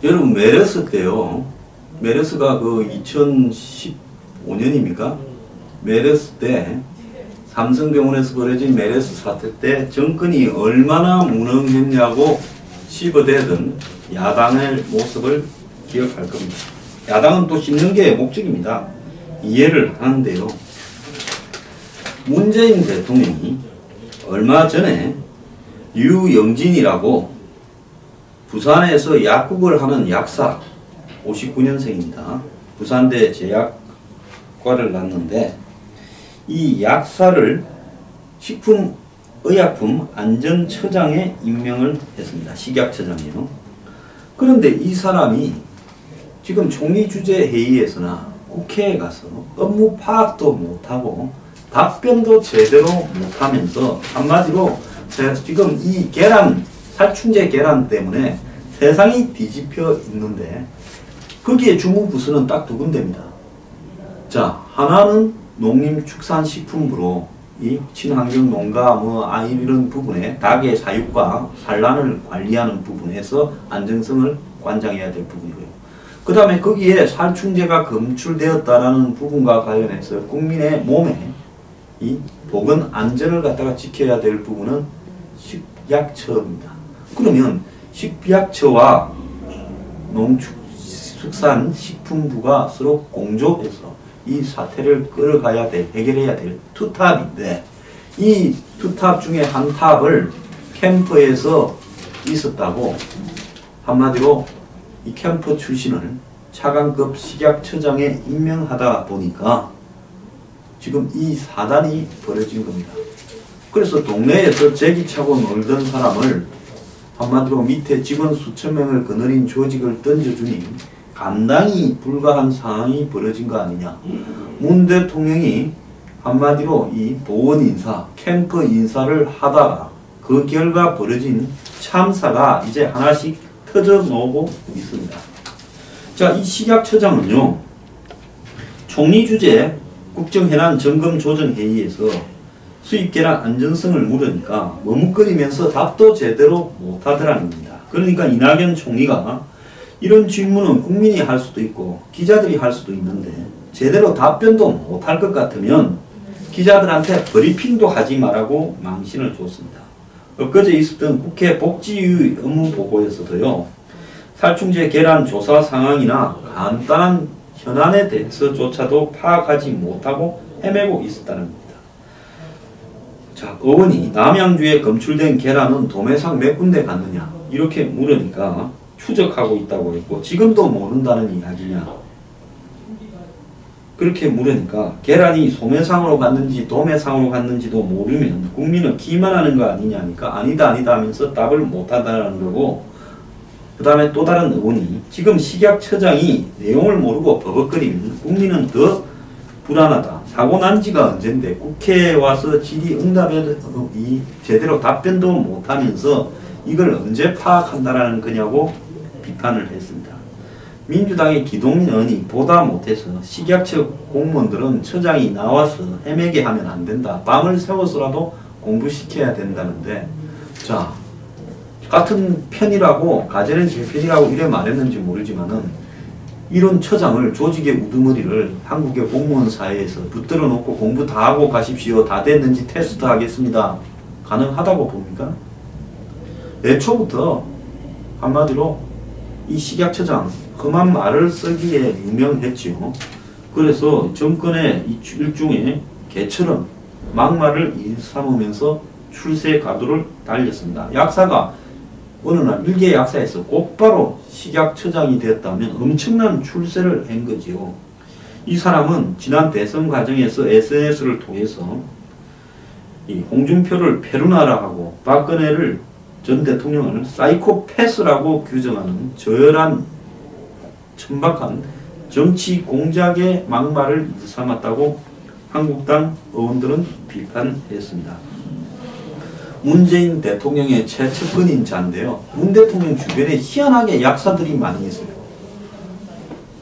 여러분 메르스 때요. 메르스가 그 2015년입니까? 메르스 때 삼성병원에서 벌어진 메르스 사태 때 정권이 얼마나 무능했냐고 씹어대던 야당의 모습을 기억할 겁니다. 야당은 또 씹는 게 목적입니다. 이해를 하는데요. 문재인 대통령이 얼마 전에 유영진이라고 부산에서 약국을 하는 약사 59년생입니다. 부산대 제약과를 났는데 이 약사를 식품의약품안전처장에 임명을 했습니다. 식약처장이요. 그런데 이 사람이 지금 총리주재회의에서나 국회에 가서 업무 파악도 못하고 답변도 제대로 못하면서 한마디로 지금 이 살충제 계란 때문에 세상이 뒤집혀 있는데 거기에 주무부서는 딱 두 군데입니다. 자, 하나는 농림축산식품부로 이 친환경 농가 이런 부분에 닭의 사육과 산란을 관리하는 부분에서 안정성을 관장해야 될 부분이고요. 그 다음에 거기에 살충제가 검출되었다라는 부분과 관련해서 국민의 몸에 이 보건 안전을 갖다가 지켜야 될 부분은 식약처입니다. 그러면 식약처와 농축산식품부가 서로 공조해서 이 사태를 끌어가야 될, 해결해야 될 투탑인데 이 투탑 중에 한 탑을 캠프에서 있었다고 한마디로 이 캠프 출신을 차관급 식약처장에 임명하다 보니까 지금 이 사단이 벌어진 겁니다. 그래서 동네에서 제기차고 놀던 사람을 한마디로 밑에 직원 수천 명을 거느린 조직을 던져주니 감당이 불가한 상황이 벌어진 거 아니냐. 문 대통령이 한마디로 이 보원 인사, 캠프 인사를 하다가 그 결과 벌어진 참사가 이제 하나씩 터져 나오고 있습니다. 자, 이 식약처장은요, 총리 주재 국정현안 점검조정회의에서 수입계란 안전성을 물으니까 머뭇거리면서 답도 제대로 못하더라는 겁니다. 그러니까 이낙연 총리가 이런 질문은 국민이 할 수도 있고 기자들이 할 수도 있는데 제대로 답변도 못할 것 같으면 기자들한테 브리핑도 하지 말라고 망신을 줬습니다. 엊그제 있었던 국회 복지위 업무보고에서도요, 살충제 계란 조사 상황이나 간단한 현안에 대해서조차도 파악하지 못하고 헤매고 있었다는 겁니다. 자, 의원이 남양주에 검출된 계란은 도매상 몇 군데 갔느냐 이렇게 물으니까 추적하고 있다고 했고 지금도 모른다는 이야기냐 그렇게 물으니까 계란이 소매상으로 갔는지 도매상으로 갔는지도 모르면 국민은 기만하는 거 아니냐니까 아니다 하면서 답을 못하다는 거고, 그 다음에 또 다른 의원이 지금 식약처장이 내용을 모르고 버벅거리면 국민은 더 불안하다. 사고 난 지가 언젠데 국회에 와서 질의응답에 제대로 답변도 못하면서 이걸 언제 파악한다라는 거냐고 비판을 했습니다. 민주당의 기동민 의원이 보다 못해서 식약처 공무원들은 처장이 나와서 헤매게 하면 안 된다. 밤을 새워서라도 공부시켜야 된다는데, 자, 같은 편이라고, 가재는 제 편이라고 이래 말했는지 모르지만은 이런 처장을, 조직의 우두머리를 한국의 공무원 사회에서 붙들어 놓고 공부 다 하고 가십시오. 다 됐는지 테스트 하겠습니다. 가능하다고 봅니까? 애초부터 한마디로 이 식약처장 험한 말을 쓰기에 유명했지요. 그래서 정권의 일종의 개처럼 막말을 일삼으면서 출세 가도를 달렸습니다. 약사가 어느 날 일개 약사에서 곧바로 식약처장이 되었다면 엄청난 출세를 한 거지요. 이 사람은 지난 대선 과정에서 SNS를 통해서 이 홍준표를 페루나라하고 박근혜를 전 대통령을 사이코패스라고 규정하는 저열한 천박한 정치 공작의 막말을 일삼았다고 한국당 의원들은 비판했습니다. 문재인 대통령의 최측근인 자인데요. 문 대통령 주변에 희한하게 약사들이 많이 있어요.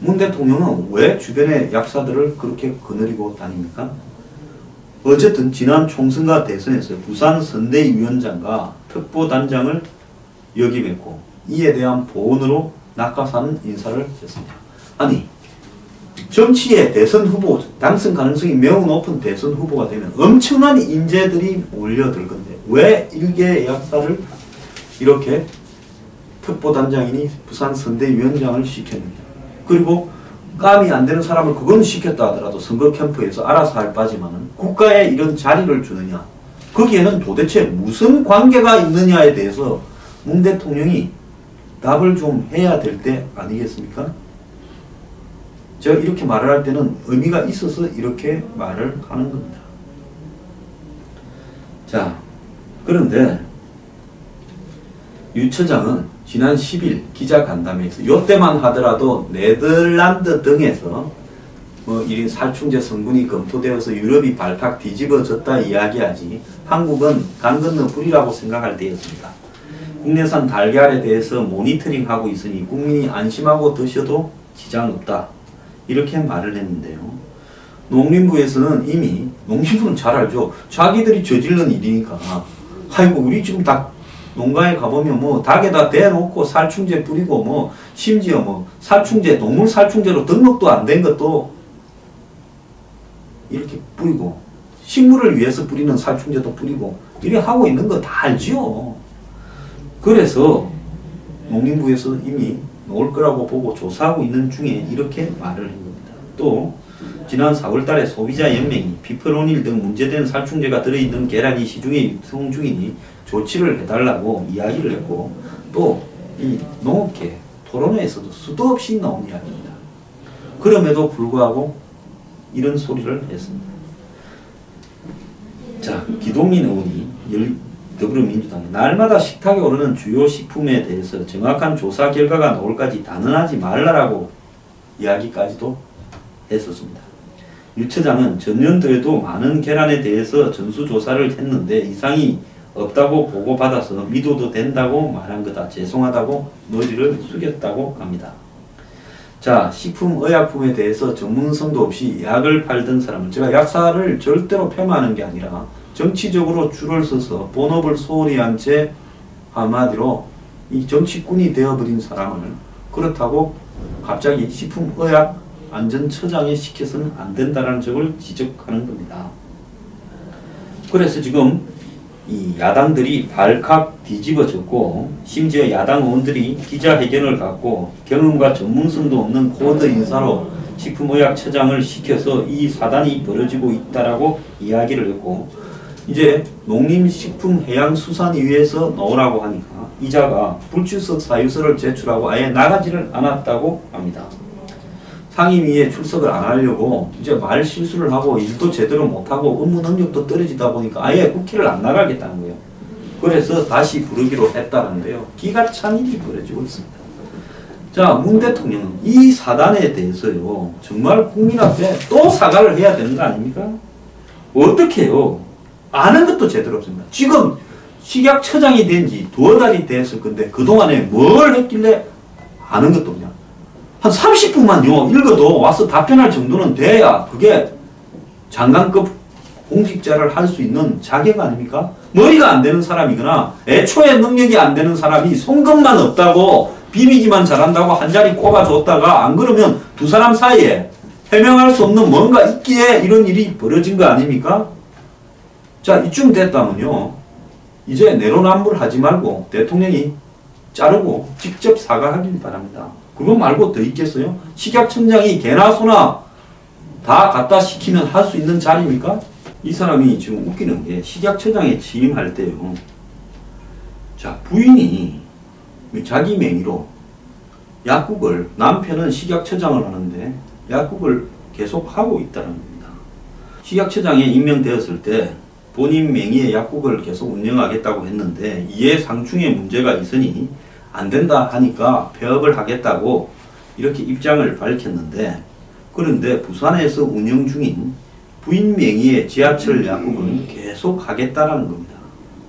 문 대통령은 왜 주변에 약사들을 그렇게 거느리고 다닙니까? 어쨌든 지난 총선과 대선에서 부산 선대위원장과 특보단장을 역임했고 이에 대한 보온으로 낙하산 인사를 했습니다. 아니 정치의 대선 후보, 당선 가능성이 매우 높은 대선 후보가 되면 엄청난 인재들이 몰려들 건데 왜 일개 약사를 이렇게 특보단장이니 부산 선대위원장을 시켰느냐. 그리고 감이 안 되는 사람을 그건 시켰다 하더라도 선거 캠프에서 알아서 할 바지만은 국가에 이런 자리를 주느냐. 거기에는 도대체 무슨 관계가 있느냐에 대해서 문 대통령이 답을 좀 해야 될 때 아니겠습니까? 제가 이렇게 말을 할 때는 의미가 있어서 이렇게 말을 하는 겁니다. 자, 그런데 유 처장은 지난 10일 기자간담회에서 이때만 하더라도 네덜란드 등에서 이 살충제 성분이 검토되어서 유럽이 발칵 뒤집어졌다 이야기하지 한국은 강 건너 불이라고 생각할 때였습니다. 국내산 달걀에 대해서 모니터링하고 있으니 국민이 안심하고 드셔도 지장 없다. 이렇게 말을 했는데요. 농림부에서는 이미, 농림부는 잘 알죠. 자기들이 저지른 일이니까. 아이고 우리 지금 닭 농가에 가보면 뭐 닭에다 대놓고 살충제 뿌리고 뭐 심지어 뭐 살충제, 동물 살충제로 등록도 안 된 것도 이렇게 뿌리고 식물을 위해서 뿌리는 살충제도 뿌리고 이렇게 하고 있는 거 다 알지요. 그래서 농림부에서 이미 놓을 거라고 보고 조사하고 있는 중에 이렇게 말을 한 겁니다. 또 지난 4월달에 소비자연맹이 피프로닐 등 문제된 살충제가 들어있는 계란이 시중에 유통 중이니 조치를 해달라고 이야기를 했고 또 이 농업계 토론회에서도 수도 없이 나온 이야기입니다. 그럼에도 불구하고 이런 소리를 했습니다. 자, 기동민 의원이 더불어민주당이 날마다 식탁에 오르는 주요 식품에 대해서 정확한 조사 결과가 나올까지 단언하지 말라라고 이야기까지도 했었습니다. 유 처장은 전년도에도 많은 계란에 대해서 전수조사를 했는데 이상이 없다고 보고받아서 믿어도 된다고 말한 거다. 죄송하다고 머리를 숙였다고 합니다. 자, 식품, 의약품에 대해서 전문성도 없이 약을 팔던 사람은 제가 약사를 절대로 폄하하는 게 아니라 정치적으로 줄을 서서 본업을 소홀히 한 채 한마디로 이 정치꾼이 되어버린 사람을 그렇다고 갑자기 식품의약안전처장에 시켜서는 안 된다는 점을 지적하는 겁니다. 그래서 지금 이 야당들이 발칵 뒤집어졌고 심지어 야당 의원들이 기자회견을 갖고 경험과 전문성도 없는 코드 인사로 식품의약처장을 시켜서 이 사단이 벌어지고 있다라고 이야기를 했고 이제 농림식품해양수산위에서 나오라고 하니까 이자가 불출석 사유서를 제출하고 아예 나가지를 않았다고 합니다. 상임위에 출석을 안 하려고 이제 말 실수를 하고 일도 제대로 못하고 업무 능력도 떨어지다 보니까 아예 국회를 안 나가겠다는 거예요. 그래서 다시 부르기로 했다는데요. 기가 찬 일이 벌어지고 있습니다. 자, 문 대통령은 이 사단에 대해서요. 정말 국민 앞에 또 사과를 해야 되는 거 아닙니까? 어떻게 해요? 아는 것도 제대로 없습니다. 지금 식약처장이 된 지 두어 달이 됐을 건데 그동안에 뭘 했길래 아는 것도 없냐. 한 30분만요 읽어도 와서 답변할 정도는 돼야 그게 장관급 공직자를 할 수 있는 자격 아닙니까? 머리가 안 되는 사람이거나 애초에 능력이 안 되는 사람이 손금만 없다고 비비기만 잘한다고 한 자리 꼽아줬다가 안 그러면 두 사람 사이에 해명할 수 없는 뭔가 있기에 이런 일이 벌어진 거 아닙니까? 자, 이쯤 됐다면요 이제 내로남불하지 말고 대통령이 자르고 직접 사과하길 바랍니다. 그거 말고 더 있겠어요? 식약청장이 개나 소나 다 갖다 시키면 할 수 있는 자리입니까? 이 사람이 지금 웃기는 게 식약처장에 취임할 때요. 자, 부인이 자기 명의로 약국을, 남편은 식약처장을 하는데 약국을 계속 하고 있다는 겁니다. 식약처장에 임명되었을 때 본인 명의의 약국을 계속 운영하겠다고 했는데 이에 상충의 문제가 있으니 안 된다 하니까 폐업을 하겠다고 이렇게 입장을 밝혔는데 그런데 부산에서 운영 중인 부인 명의의 지하철 약국은 계속 하겠다라는 겁니다.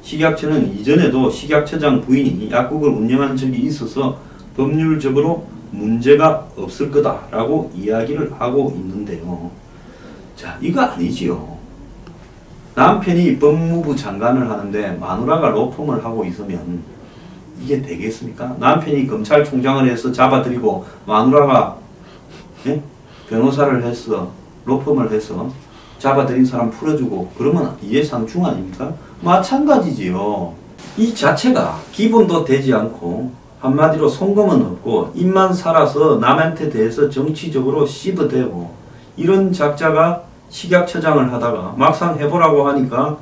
식약처는 이전에도 식약처장 부인이 약국을 운영한 적이 있어서 법률적으로 문제가 없을 거다라고 이야기를 하고 있는데요. 자, 이거 아니지요. 남편이 법무부 장관을 하는데 마누라가 로펌을 하고 있으면 이게 되겠습니까? 남편이 검찰총장을 해서 잡아들이고 마누라가 예? 변호사를 해서 로펌을 해서 잡아들인 사람 풀어주고 그러면 이해상충 아닙니까? 마찬가지지요. 이 자체가 기본도 되지 않고 한마디로 송금은 없고 입만 살아서 남한테 대해서 정치적으로 씹어대고 이런 작자가 식약처장을 하다가 막상 해보라고 하니까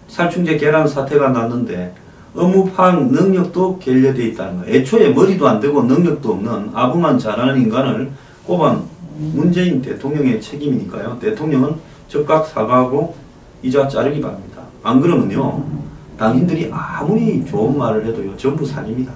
살충제 계란 사태가 났는데 업무 파악 능력도 결여되어 있다는 거예요. 애초에 머리도 안 되고 능력도 없는 아부만 잘하는 인간을 꼽은 문재인 대통령의 책임이니까요. 대통령은 즉각 사과하고 이자 자르기 바랍니다. 안 그러면요 당신들이 아무리 좋은 말을 해도요 전부 산입니다.